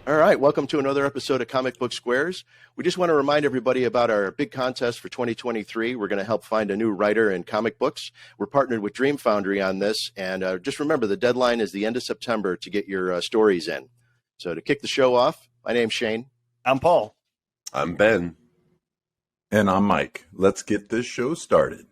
All right, welcome to another episode of Comic Book Squares. We just want to remind everybody about our big contest for 2023. We're going to help find a new writer in comic books. We're partnered with Dream Foundry on this, and just remember the deadline is the end of September to get your stories in. So to kick the show off, my name's Shane. I'm Paul. I'm Ben. And I'm Mike. Let's get this show started.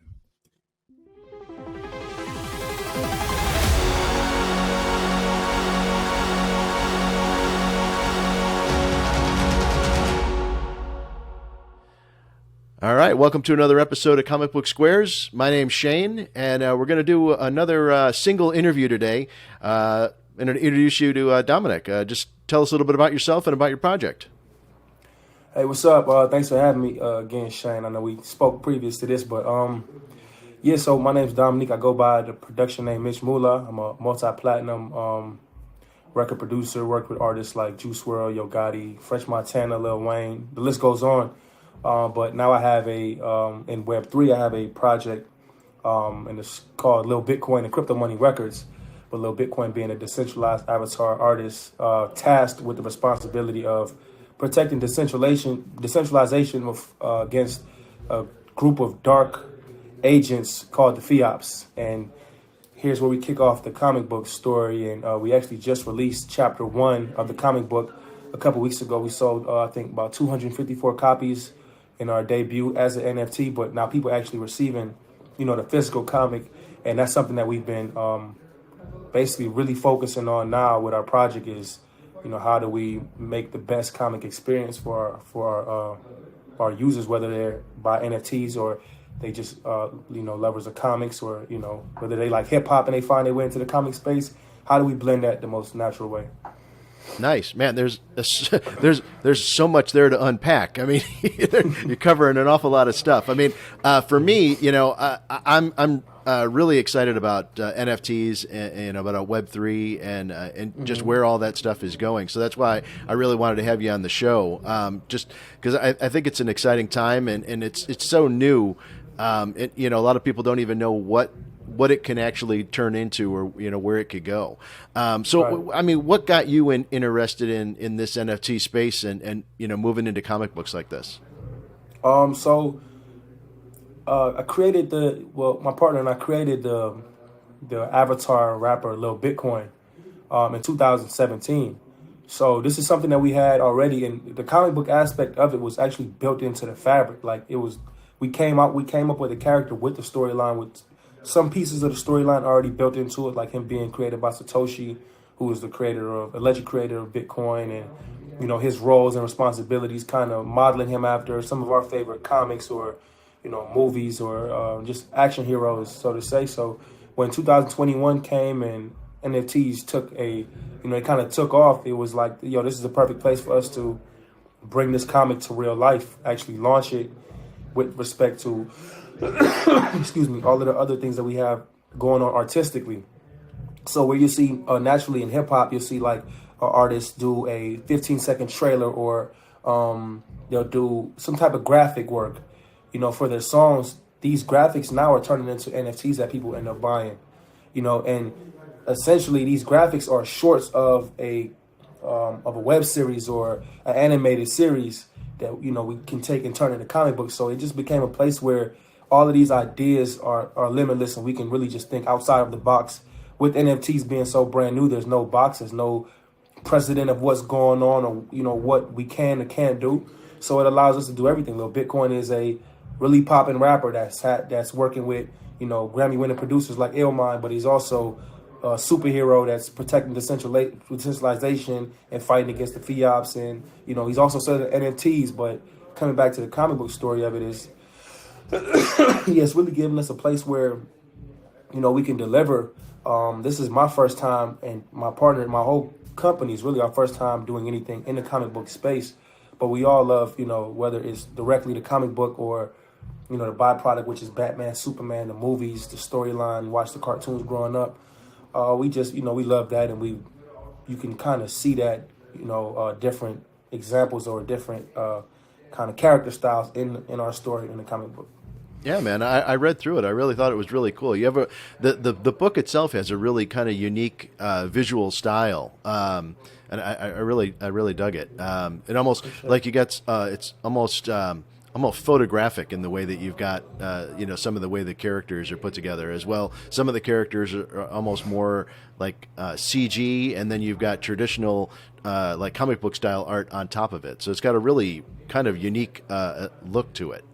All right, welcome to another episode of Comic Book Squares. My name's Shane, and we're going to do another single interview today. And introduce you to Dominic. Just tell us a little bit about yourself and about your project. Hey, what's up? Thanks for having me again, Shane. I know we spoke previous to this, but so my name's Dominique. I go by the production name Mitch Mula. I'm a multi-platinum record producer. Worked with artists like Juice WRLD, Yo Gotti, French Montana, Lil Wayne. The list goes on. But now I have in Web3, I have a project, and it's called Lil Bitcoin and Crypto Money Records. But Lil Bitcoin being a decentralized avatar artist tasked with the responsibility of protecting decentralization against a group of dark agents called the FIOPs. And here's where we kick off the comic book story. And we actually just released chapter 1 of the comic book a couple weeks ago. We sold, I think, about 254 copies in our debut as an NFT, but now people are actually receiving, the physical comic, and that's something that we've been basically really focusing on now with our project is, how do we make the best comic experience for our users, whether they're buy NFTs or they just lovers of comics, or whether they like hip hop and they find their way into the comic space. How do we blend that the most natural way? Nice, man. There's so much there to unpack. I mean, you're covering an awful lot of stuff. I mean, for me, I'm really excited about NFTs and about Web3 and just where all that stuff is going. So that's why I really wanted to have you on the show, just because I think it's an exciting time and it's so new. A lot of people don't even know what it can actually turn into, or where it could go. Right. I mean, what got you interested in this NFT space and moving into comic books like this? I created my partner and I created the avatar rapper Lil Bitcoin in 2017. So this is something that we had already, and the comic book aspect of it was actually built into the fabric. Like we came up with a character with the storyline, with some pieces of the storyline already built into it, like him being created by Satoshi, who is the alleged creator of Bitcoin, and his roles and responsibilities, kind of modeling him after some of our favorite comics or movies or just action heroes, so to say. So when 2021 came and NFTs it kind of took off, it was like, this is a perfect place for us to bring this comic to real life, actually launch it with respect to excuse me, all of the other things that we have going on artistically. So where you see naturally in hip hop, you'll see like artists do a 15-second trailer, or they'll do some type of graphic work, for their songs. These graphics now are turning into NFTs that people end up buying, and essentially these graphics are shorts of a web series or an animated series that we can take and turn into comic books. So it just became a place where all of these ideas are limitless, and we can really just think outside of the box. With NFTs being so brand new, there's no box, there's no precedent of what's going on, or what we can or can't do. So it allows us to do everything. Lil Bitcoin is a really popping rapper that's working with Grammy-winning producers like Illmind, but he's also a superhero that's protecting decentralization and fighting against the FIOPs, and he's also selling NFTs. But coming back to the comic book story of it is, it's really giving us a place where, we can deliver. This is my first time, and my partner, my whole company is really our first time doing anything in the comic book space. But we all love, whether it's directly the comic book or, the byproduct, which is Batman, Superman, the movies, the storyline, watch the cartoons growing up. We just, we love that, and you can kind of see that, different examples or different kind of character styles in our story in the comic book. Yeah, man, I read through it. I really thought it was really cool. You have the book itself has a really kind of unique visual style, and I really dug it. It almost like you got it's almost photographic in the way that you've got some of the way the characters are put together as well. Some of the characters are almost more like CG, and then you've got traditional like comic book style art on top of it. So it's got a really kind of unique look to it.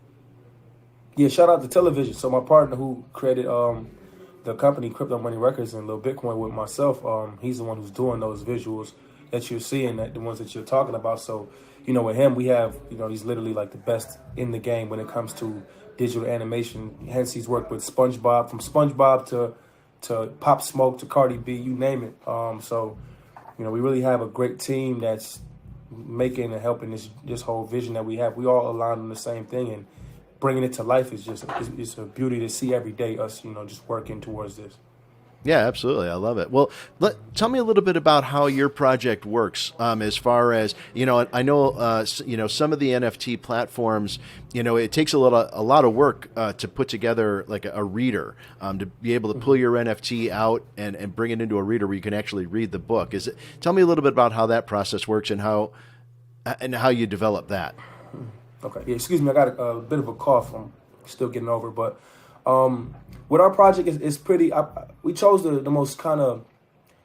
Yeah, shout out to television. So my partner who created the company Crypto Money Records and Lil Bitcoin with myself, he's the one who's doing those visuals that you're seeing, that the ones that you're talking about. So, with him, we have, he's literally like the best in the game when it comes to digital animation. Hence, he's worked with SpongeBob, from SpongeBob to Pop Smoke to Cardi B, you name it. So, we really have a great team that's making and helping this whole vision that we have. We all align on the same thing, and bringing it to life is just it's a beauty to see every day. Us, just working towards this. Yeah, absolutely. I love it. Well, tell me a little bit about how your project works. As far as I know, some of the NFT platforms, it takes a lot of work to put together like a reader to be able to pull your NFT out and bring it into a reader where you can actually read the book. Tell me a little bit about how that process works and how you develop that. Okay, yeah, excuse me, I got a bit of a cough. I'm still getting over, but with our project is pretty. We chose the most kind of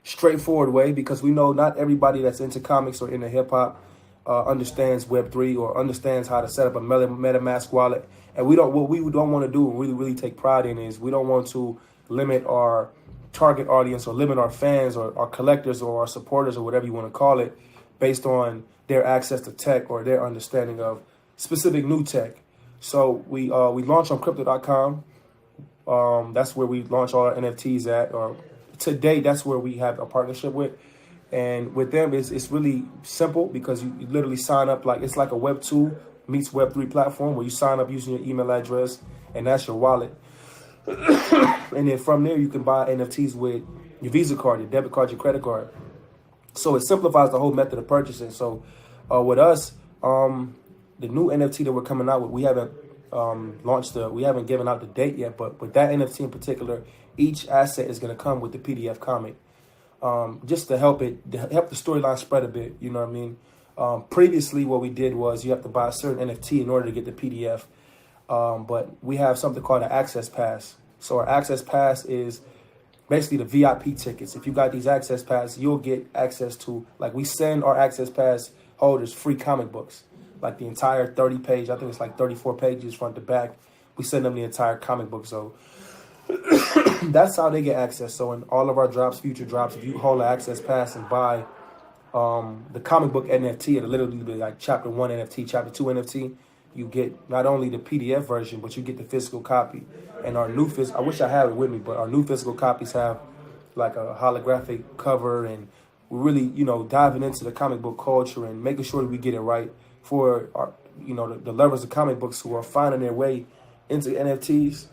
straightforward way because we know not everybody that's into comics or into hip hop understands Web3 or understands how to set up a MetaMask wallet. And what we don't want to do, and really take pride in, is we don't want to limit our target audience or limit our fans or our collectors or our supporters or whatever you want to call it based on their access to tech or their understanding of specific new tech. So we launched on crypto.com. That's where we launch all our NFTs at. Or to date, that's where we have a partnership with. And with them, it's really simple because you literally sign up it's like a Web 2 meets Web 3 platform where you sign up using your email address and that's your wallet. And then from there, you can buy NFTs with your Visa card, your debit card, your credit card. So it simplifies the whole method of purchasing. So with us, the new NFT that we're coming out with, we haven't we haven't given out the date yet, but with that NFT in particular, each asset is going to come with the PDF comic, just to help the storyline spread a bit. You know what I mean? Previously, what we did was you have to buy a certain NFT in order to get the PDF, but we have something called an access pass. So our access pass is basically the VIP tickets. If you got these access pass, you'll get access to, we send our access pass holders free comic books. Like the entire 30-page, I think it's like 34 pages front to back. We send them the entire comic book. So that's how they get access. So in all of our drops, future drops, if you hold an access pass and buy the comic book NFT, it'll literally be like chapter 1 NFT, chapter 2 NFT. You get not only the PDF version, but you get the physical copy. And our new I wish I had it with me, but our new physical copies have like a holographic cover, and we're really, diving into the comic book culture and making sure that we get it right for our, the lovers of comic books who are finding their way into NFTs.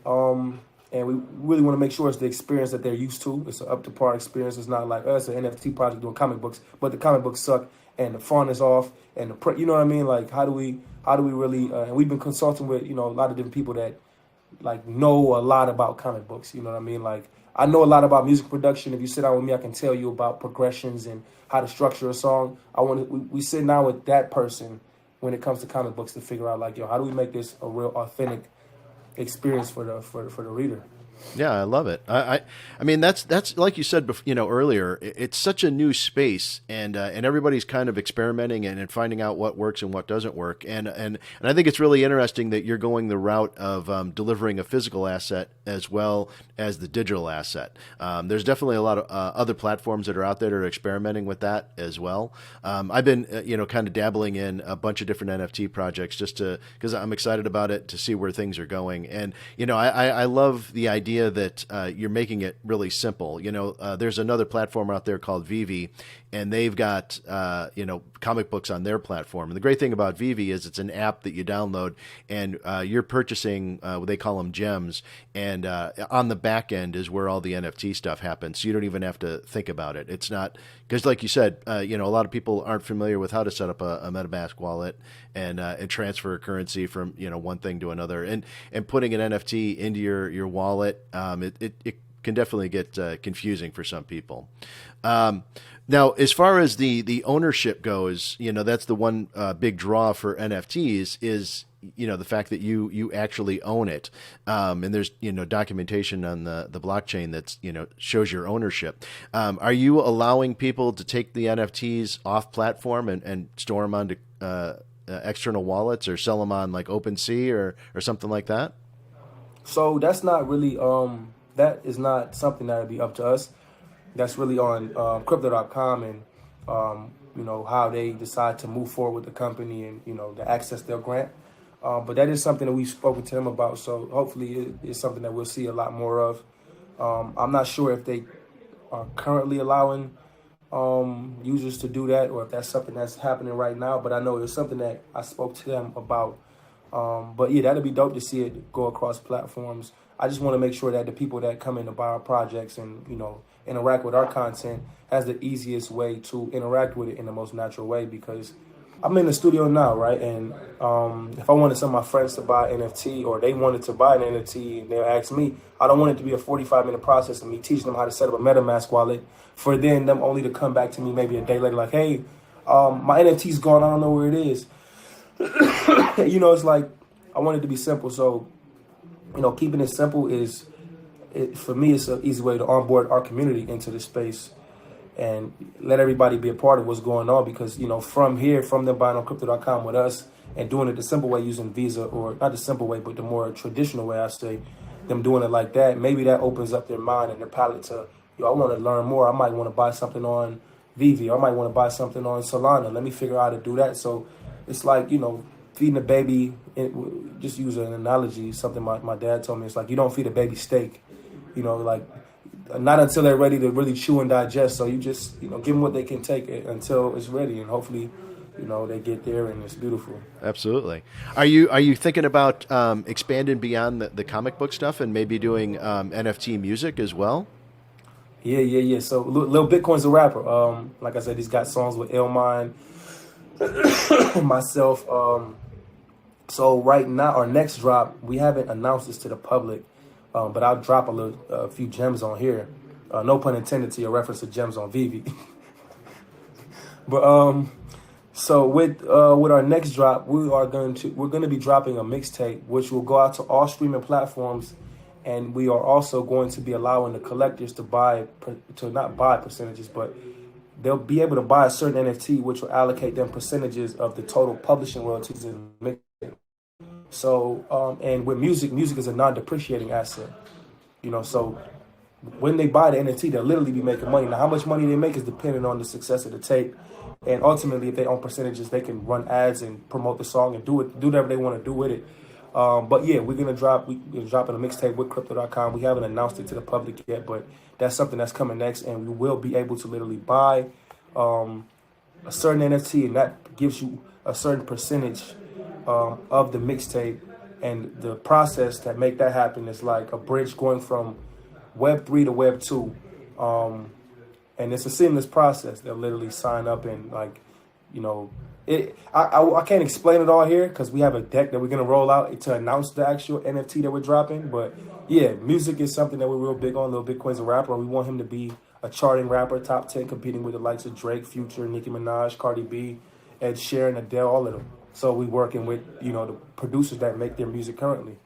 And we really want to make sure it's the experience that they're used to. It's an up-to-par experience. It's not like us, an NFT project doing comic books, but the comic books suck and the font is off and you know what I mean? Like, how do we really, and we've been consulting with, a lot of different people that know a lot about comic books. You know what I mean? Like, I know a lot about music production. If you sit down with me, I can tell you about progressions and how to structure a song. We sit down with that person when it comes to comic books to figure out how do we make this a real authentic experience for the reader. Yeah, I love it. I mean, that's like you said, earlier. It's such a new space, and everybody's kind of experimenting and finding out what works and what doesn't work. And I think it's really interesting that you're going the route of delivering a physical asset as well as the digital asset. There's definitely a lot of other platforms that are out there that are experimenting with that as well. I've been kind of dabbling in a bunch of different NFT projects just because I'm excited about it to see where things are going. And I love the idea that you're making it really simple. There's another platform out there called Vivi, and they've got comic books on their platform. And the great thing about Vivi is it's an app that you download, and you're purchasing what they call them gems, and on the back end is where all the NFT stuff happens. So you don't even have to think about it. It's not Because, like you said, a lot of people aren't familiar with how to set up a MetaMask wallet and transfer currency from one thing to another, and putting an NFT into your wallet. It can definitely get confusing for some people. Now, as far as the ownership goes, that's the one big draw for NFTs is the fact that you actually own it, and there's documentation on the blockchain that's shows your ownership. Are you allowing people to take the NFTs off platform and store them onto external wallets or sell them on like OpenSea or something like that? So that's not really that is not something that would be up to us. That's really on crypto.com and how they decide to move forward with the company and to access their grant. But that is something that we've spoken to them about. So hopefully it's something that we'll see a lot more of. I'm not sure if they are currently allowing users to do that or if that's something that's happening right now. But I know it's something that I spoke to them about. But yeah, that'd be dope to see it go across platforms. I just want to make sure that the people that come in to buy our projects and, interact with our content has the easiest way to interact with it in the most natural way, because I'm in the studio now, right? And if I wanted some of my friends to buy an NFT or they wanted to buy an NFT and they'll ask me, I don't want it to be a 45-minute process of me teaching them how to set up a MetaMask wallet for then them only to come back to me maybe a day later like, hey, my NFT's gone, I don't know where it is. It's like I want it to be simple. So, keeping it simple for me, it's an easy way to onboard our community into the space and let everybody be a part of what's going on. Because, from them buying on crypto.com with us and doing it the simple way using Visa, or not the simple way, but the more traditional way, I say, them doing it like that, maybe that opens up their mind and their palate to, I want to learn more. I might want to buy something on Vivi. I might want to buy something on Solana. Let me figure out how to do that. So it's like, feeding a baby, just use an analogy, something my dad told me. It's like you don't feed a baby steak, like not until they're ready to really chew and digest. So you just, give them what they can take until it's ready. And hopefully, they get there and it's beautiful. Absolutely. Are you thinking about expanding beyond the comic book stuff and maybe doing NFT music as well? Yeah. So Lil Bitcoin's a rapper. Like I said, he's got songs with Illmind, myself. So right now, our next drop, we haven't announced this to the public, but I'll drop a few gems on here. No pun intended to your reference to gems on Vivi. But so with our next drop, we're going to be dropping a mixtape, which will go out to all streaming platforms, and we are also going to be allowing the collectors to not buy percentages, but they'll be able to buy a certain NFT, which will allocate them percentages of the total publishing royalties in the mixtape. So, and with music is a non-depreciating asset, so when they buy the NFT, they'll literally be making money. Now, how much money they make is dependent on the success of the tape. And ultimately, if they own percentages, they can run ads and promote the song and do whatever they want to do with it. But yeah, we're dropping a mixtape with crypto.com. We haven't announced it to the public yet, but that's something that's coming next. And we will be able to literally buy a certain NFT, and that gives you a certain percentage of the mixtape. And the process that make that happen is like a bridge going from Web 3 to Web 2. And it's a seamless process. They'll literally sign up and I can't explain it all here because we have a deck that we're going to roll out to announce the actual NFT that we're dropping. But yeah, music is something that we're real big on. Lil Bitcoin's a rapper. We want him to be a charting rapper, top 10, competing with the likes of Drake, Future, Nicki Minaj, Cardi B, Ed Sheeran, Adele, all of them. So we working with, the producers that make their music currently.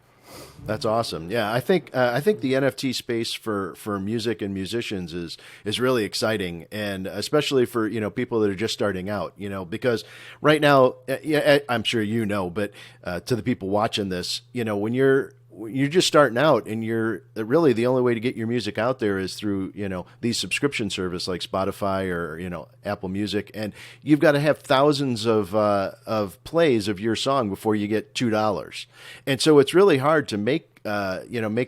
That's awesome. Yeah, I think the NFT space for music and musicians is really exciting, and especially for people that are just starting out. Because right now, I'm sure but to the people watching this, when you're just starting out and you're really the only way to get your music out there is through, these subscription service like Spotify or, Apple Music. And you've got to have thousands of plays of your song before you get $2. And so it's really hard to make a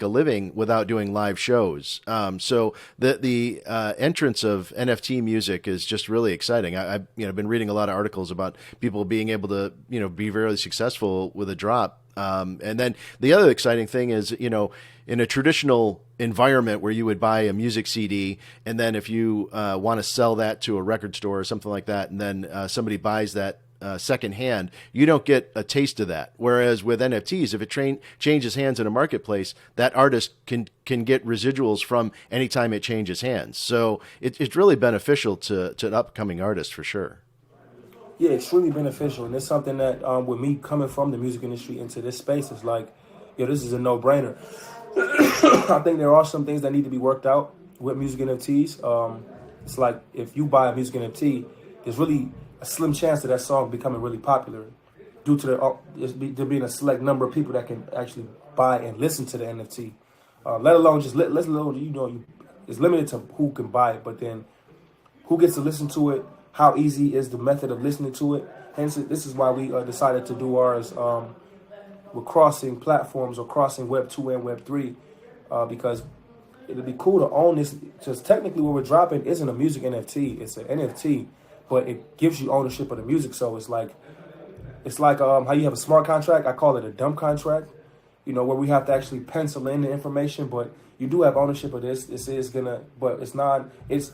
living without doing live shows. So the entrance of NFT music is just really exciting. I've been reading a lot of articles about people being able to, be very successful with a drop And then the other exciting thing is, in a traditional environment where you would buy a music CD, and then if you want to sell that to a record store or something like that, and then somebody buys that secondhand, you don't get a taste of that. Whereas with NFTs, if it changes hands in a marketplace, that artist can get residuals from any time it changes hands. So it's really beneficial to an upcoming artist for sure. Yeah, extremely beneficial, and it's something that with me coming from the music industry into this space, it's like, this is a no-brainer. I think there are some things that need to be worked out with music NFTs. It's like if you buy a music NFT, there's really a slim chance of that song becoming really popular due to there being a select number of people that can actually buy and listen to the NFT. Let alone it's limited to who can buy it, but then who gets to listen to it, how easy is the method of listening to it. Hence, this is why we decided to do ours with crossing platforms or crossing Web 2 and Web 3 because it'd be cool to own this, because technically what we're dropping isn't a music NFT, it's an NFT, but it gives you ownership of the music. So it's like how you have a smart contract. I call it a dumb contract, where we have to actually pencil in the information, but you do have ownership of this. It's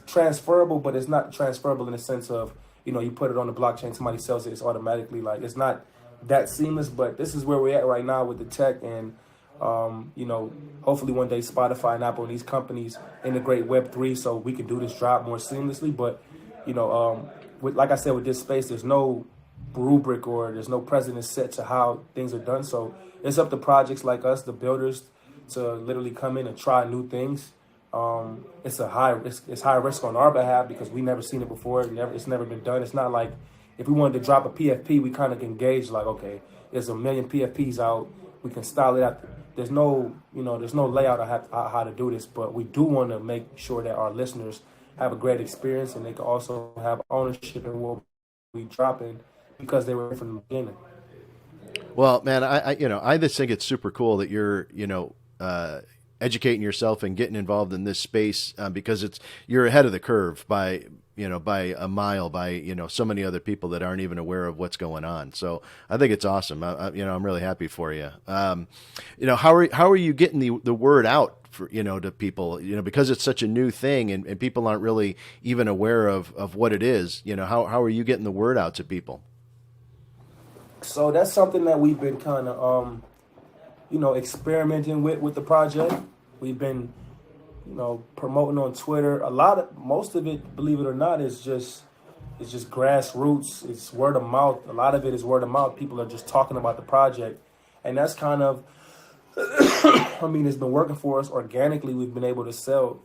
transferable, but it's not transferable in the sense of, you put it on the blockchain, somebody sells it, it's automatically, like, it's not that seamless, but this is where we're at right now with the tech. And, hopefully one day Spotify and Apple and these companies integrate Web3 so we can do this drop more seamlessly. But, like I said, with this space, there's no rubric or there's no precedent set to how things are done. So it's up to projects like us, the builders, to literally come in and try new things. It's high risk on our behalf because we never seen it before. It's never been done. It's not like if we wanted to drop a PFP, we kind of can gauge like, okay, there's a million PFPs out. We can style it out. There's no layout of how to do this, but we do want to make sure that our listeners have a great experience and they can also have ownership in what we dropping because they were from the beginning. Well, man, I just think it's super cool that you're, educating yourself and getting involved in this space because you're ahead of the curve by a mile, by so many other people that aren't even aware of what's going on. So I think it's awesome. I'm really happy for you. How are you getting the word out for to people? Because it's such a new thing and people aren't really even aware of what it is. How are you getting the word out to people? So that's something that we've been kind of experimenting with the project. We've been, promoting on Twitter. Most of it, believe it or not, is just grassroots. It's word of mouth. A lot of it is word of mouth. People are just talking about the project. And that's kind of, it's been working for us organically. We've been able to sell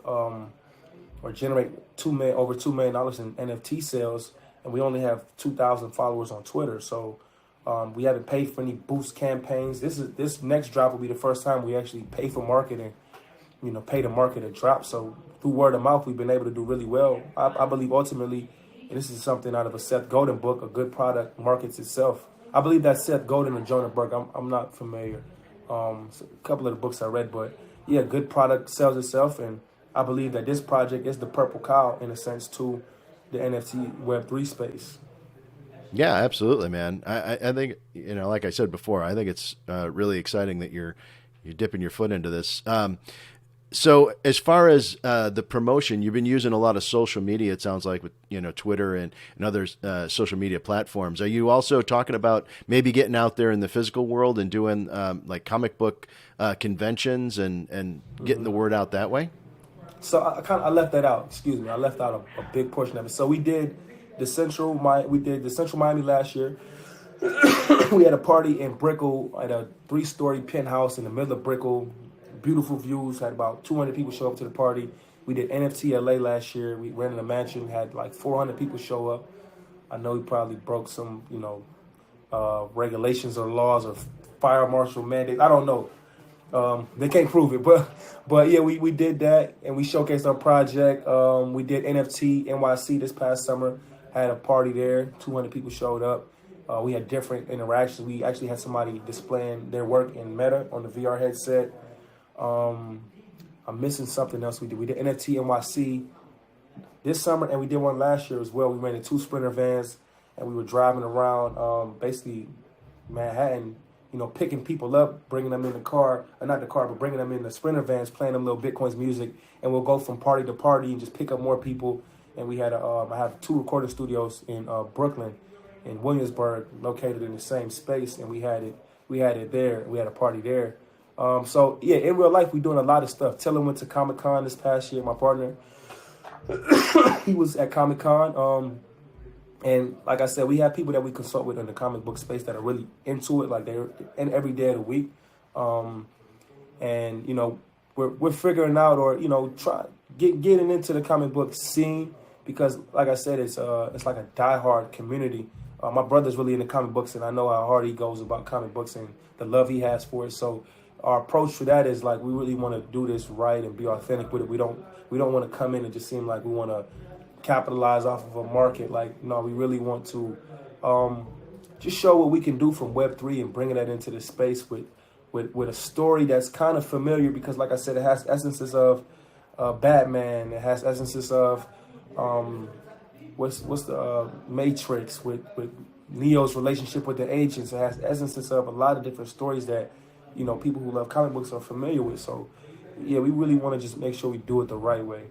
or generate over $2 million in NFT sales. And we only have 2,000 followers on Twitter. So we haven't paid for any boost campaigns. This next drop will be the first time we actually pay for marketing, pay to market a drop. So through word of mouth, we've been able to do really well. I believe ultimately, and this is something out of a Seth Godin book, a good product markets itself. I believe that's Seth Godin and Jonah Burke. I'm not familiar. It's a couple of the books I read, but yeah, good product sells itself. And I believe that this project is the purple cow in a sense to the NFT Web3 space. Yeah, absolutely, man. I think, like I said before, I think it's really exciting that you're dipping your foot into this. So as far as the promotion, you've been using a lot of social media, it sounds like, with Twitter and other social media platforms. Are you also talking about maybe getting out there in the physical world and doing like comic book conventions and getting the word out that way? So I left that out. Excuse me, I left out a big portion of it. So we did the Central Miami last year. We had a party in Brickell at a 3-story penthouse in the middle of Brickell. Beautiful views. Had about 200 people show up to the party. We did NFT LA last year. We rented a mansion. Had like 400 people show up. I know we probably broke some, regulations or laws or fire marshal mandates. I don't know. They can't prove it, but yeah, we did that and we showcased our project. We did NFT NYC this past summer. Had a party there. 200 people showed up. We had different interactions. We actually had somebody displaying their work in Meta on the VR headset. I'm missing something else we did. We did NFT NYC this summer, and we did one last year as well. We rented 2 Sprinter vans, and we were driving around basically Manhattan picking people up, bringing them in the car, or not the car, but bringing them in the Sprinter vans, playing them Lil Bitcoin's music, and we'll go from party to party and just pick up more people. And we had I have 2 recording studios in Brooklyn, in Williamsburg, located in the same space, and we had it there. We had a party there. So yeah, in real life, we're doing a lot of stuff. Tiller went to Comic-Con this past year. My partner, he was at Comic-Con. And like I said, we have people that we consult with in the comic book space that are really into it, like they're in every day of the week. And we're figuring out, or getting into the comic book scene, because like I said, it's like a diehard community. My brother's really into comic books, and I know how hard he goes about comic books and the love he has for it. So our approach for that is like, we really want to do this right and be authentic with it. We don't want to come in and just seem like we want to capitalize off of a market. Like, no, we really want to just show what we can do from Web3 and bringing that into the space with a story that's kind of familiar, because like I said, it has essences of Batman. It has essences of what's the Matrix, with Neo's relationship with the agents. It has essences of a lot of different stories that people who love comic books are familiar with. So yeah, we really want to just make sure we do it the right way.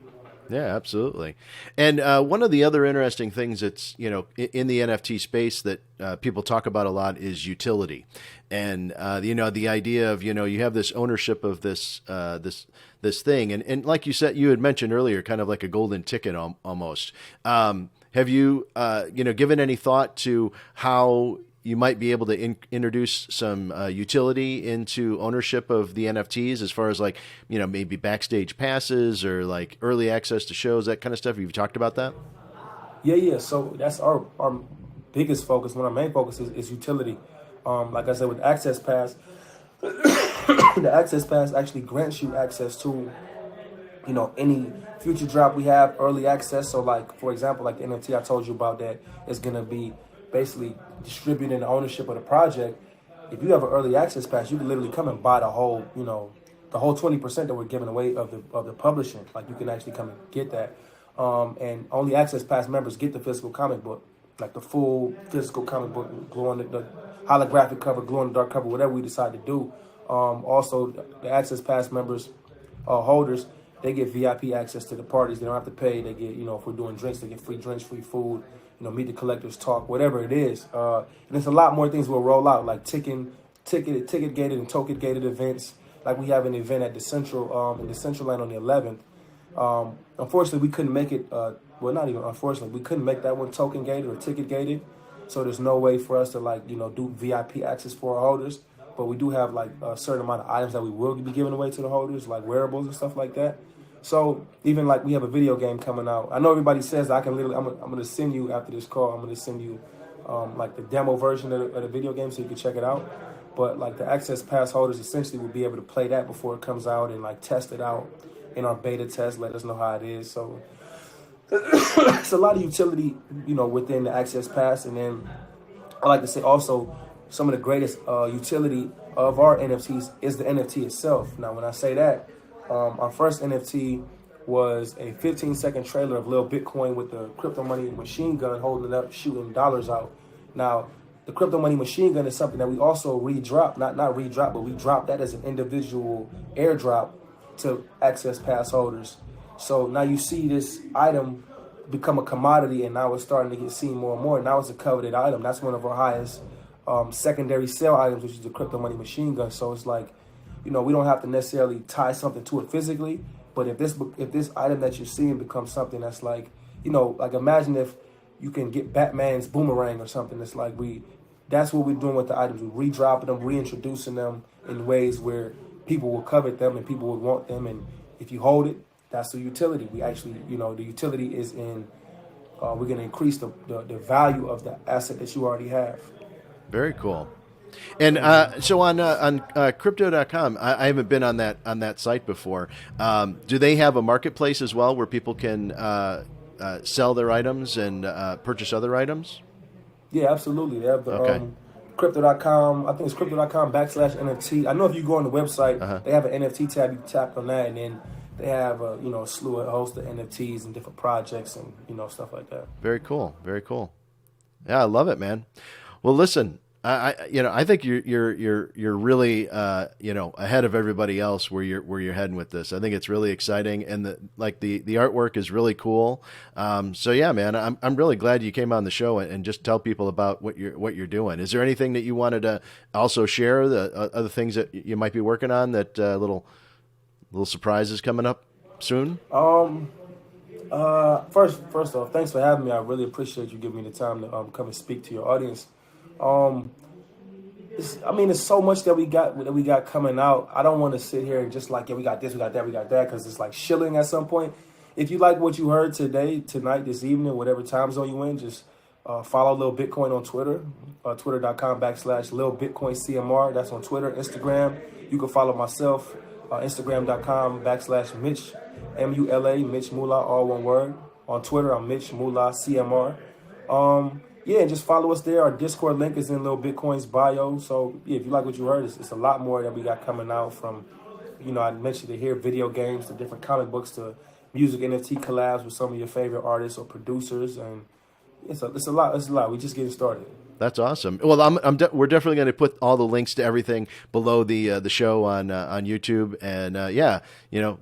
Yeah, absolutely. And one of the other interesting things that's, in the NFT space that people talk about a lot is utility. And, the idea of, you have this ownership of this thing. And like you said, you had mentioned earlier, kind of like a golden ticket almost. Have you, given any thought to how you might be able to introduce some utility into ownership of the NFTs, as far as like, maybe backstage passes or like early access to shows, that kind of stuff? Have you talked about that? Yeah. So that's our biggest focus. One of our main focus is utility. Like I said, with Access Pass, the Access Pass actually grants you access to, any future drop we have, early access. So like, for example, like the NFT I told you about that is going to be basically distributing the ownership of the project. If you have an early access pass, you can literally come and buy the whole 20% that we're giving away of the publishing. Like, you can actually come and get that. And only access pass members get the physical comic book, like the full physical comic book, glow in the holographic cover, glow in the dark cover, whatever we decide to do. Also, the access pass members, holders, they get VIP access to the parties. They don't have to pay. They get, if we're doing drinks, they get free drinks, free food. Meet the collectors, talk, whatever it is. And there's a lot more things we'll roll out, like ticket gated and token gated events. Like, we have an event at the Central, in the Central Land on the 11th. Unfortunately, we couldn't make it. Not even unfortunately, we couldn't make that one token gated or ticket gated. So there's no way for us to do VIP access for our holders. But we do have like a certain amount of items that we will be giving away to the holders, like wearables and stuff like that. So even like, we have a video game coming out. I know everybody says I can literally, I'm going to send you after this call, I'm going to send you like the demo version of the video game so you can check it out. But like, the access pass holders essentially will be able to play that before it comes out and like test it out in our beta test, let us know how it is. So it's a lot of utility, within the access pass. And then I like to say also, some of the greatest utility of our NFTs is the NFT itself. Now, when I say that, our first NFT was a 15-second trailer of Lil Bitcoin with the crypto money machine gun holding it up, shooting dollars out. Now, the crypto money machine gun is something that we also redropped, not redrop, but we dropped that as an individual airdrop to access pass holders. So now you see this item become a commodity, and now it's starting to get seen more and more. Now it's a coveted item. That's one of our highest secondary sale items, which is the crypto money machine gun. So it's like, we don't have to necessarily tie something to it physically, but if this item that you're seeing becomes something that's like, like, imagine if you can get Batman's boomerang or something. It's like, that's what we're doing with the items. We're redropping them, reintroducing them in ways where people will covet them and people would want them. And if you hold it, that's the utility. We actually, the utility is in, we're going to increase the value of the asset that you already have. Very cool. And so on crypto.com, I haven't been on that site before. Do they have a marketplace as well where people can sell their items and purchase other items? Yeah, absolutely. They have the crypto.com. I think it's crypto.com/NFT. I know if you go on the website, they have an NFT tab. You tap on that, and then they have a host of NFTs and different projects and stuff like that. Very cool. Very cool. Yeah, I love it, man. Well, listen. I think you're really, ahead of everybody else where you're heading with this. I think it's really exciting, and the artwork is really cool. So yeah, man, I'm really glad you came on the show and just tell people about what you're doing. Is there anything that you wanted to also share? The other things that you might be working on, that little surprises coming up soon? First off, thanks for having me. I really appreciate you giving me the time to come and speak to your audience. There's so much that we got coming out. I don't want to sit here and just like, yeah, we got this, we got that, we got that, because it's like shilling at some point. If you like what you heard today, tonight, this evening, whatever time zone you in, just follow Lil Bitcoin on Twitter, twitter.com/Lil Bitcoin CMR. That's on Twitter. Instagram, you can follow myself, Instagram.com/Mitch Mula, Mitch Mula, all one word. On Twitter, I'm Mitch Mula CMR. And just follow us there. Our Discord link is in Lil Bitcoin's bio. So yeah, if you like what you heard, it's a lot more that we got coming out, from, I mentioned it here, video games to different comic books to music NFT collabs with some of your favorite artists or producers, and it's a lot. It's a lot. We're just getting started. That's awesome. Well, we're definitely going to put all the links to everything below the show on YouTube, and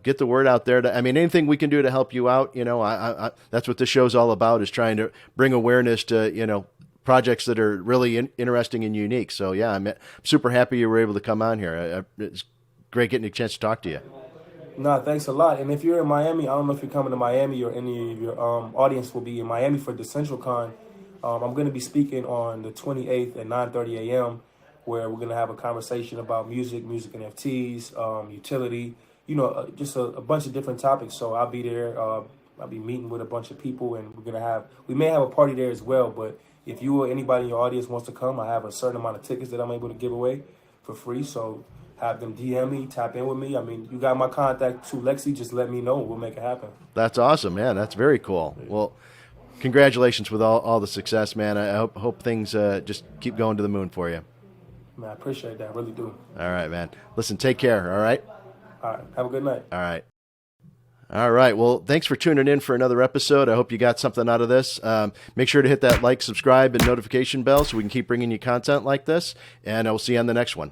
get the word out there. Anything we can do to help you out. I that's what this show's all about, is trying to bring awareness to projects that are really interesting and unique. So yeah, I'm super happy you were able to come on here. It's great getting a chance to talk to you. Nah, thanks a lot. And if you're in Miami, I don't know if you're coming to Miami or any of your audience will be in Miami for the Central Con. I'm going to be speaking on the 28th at 9:30 a.m., where we're going to have a conversation about music NFTs, utility, just a bunch of different topics. So I'll be there. I'll be meeting with a bunch of people, and we may have a party there as well. But if you or anybody in your audience wants to come, I have a certain amount of tickets that I'm able to give away for free. So have them DM me, tap in with me. You got my contact to Lexi. Just let me know. We'll make it happen. That's awesome, man. That's very cool. Well, congratulations with all the success, man. I hope things just keep going to the moon for you. Man, I appreciate that. I really do. All right, man. Listen, take care, all right? All right. Have a good night. All right. All right. Well, thanks for tuning in for another episode. I hope you got something out of this. Make sure to hit that like, subscribe, and notification bell so we can keep bringing you content like this, and I will see you on the next one.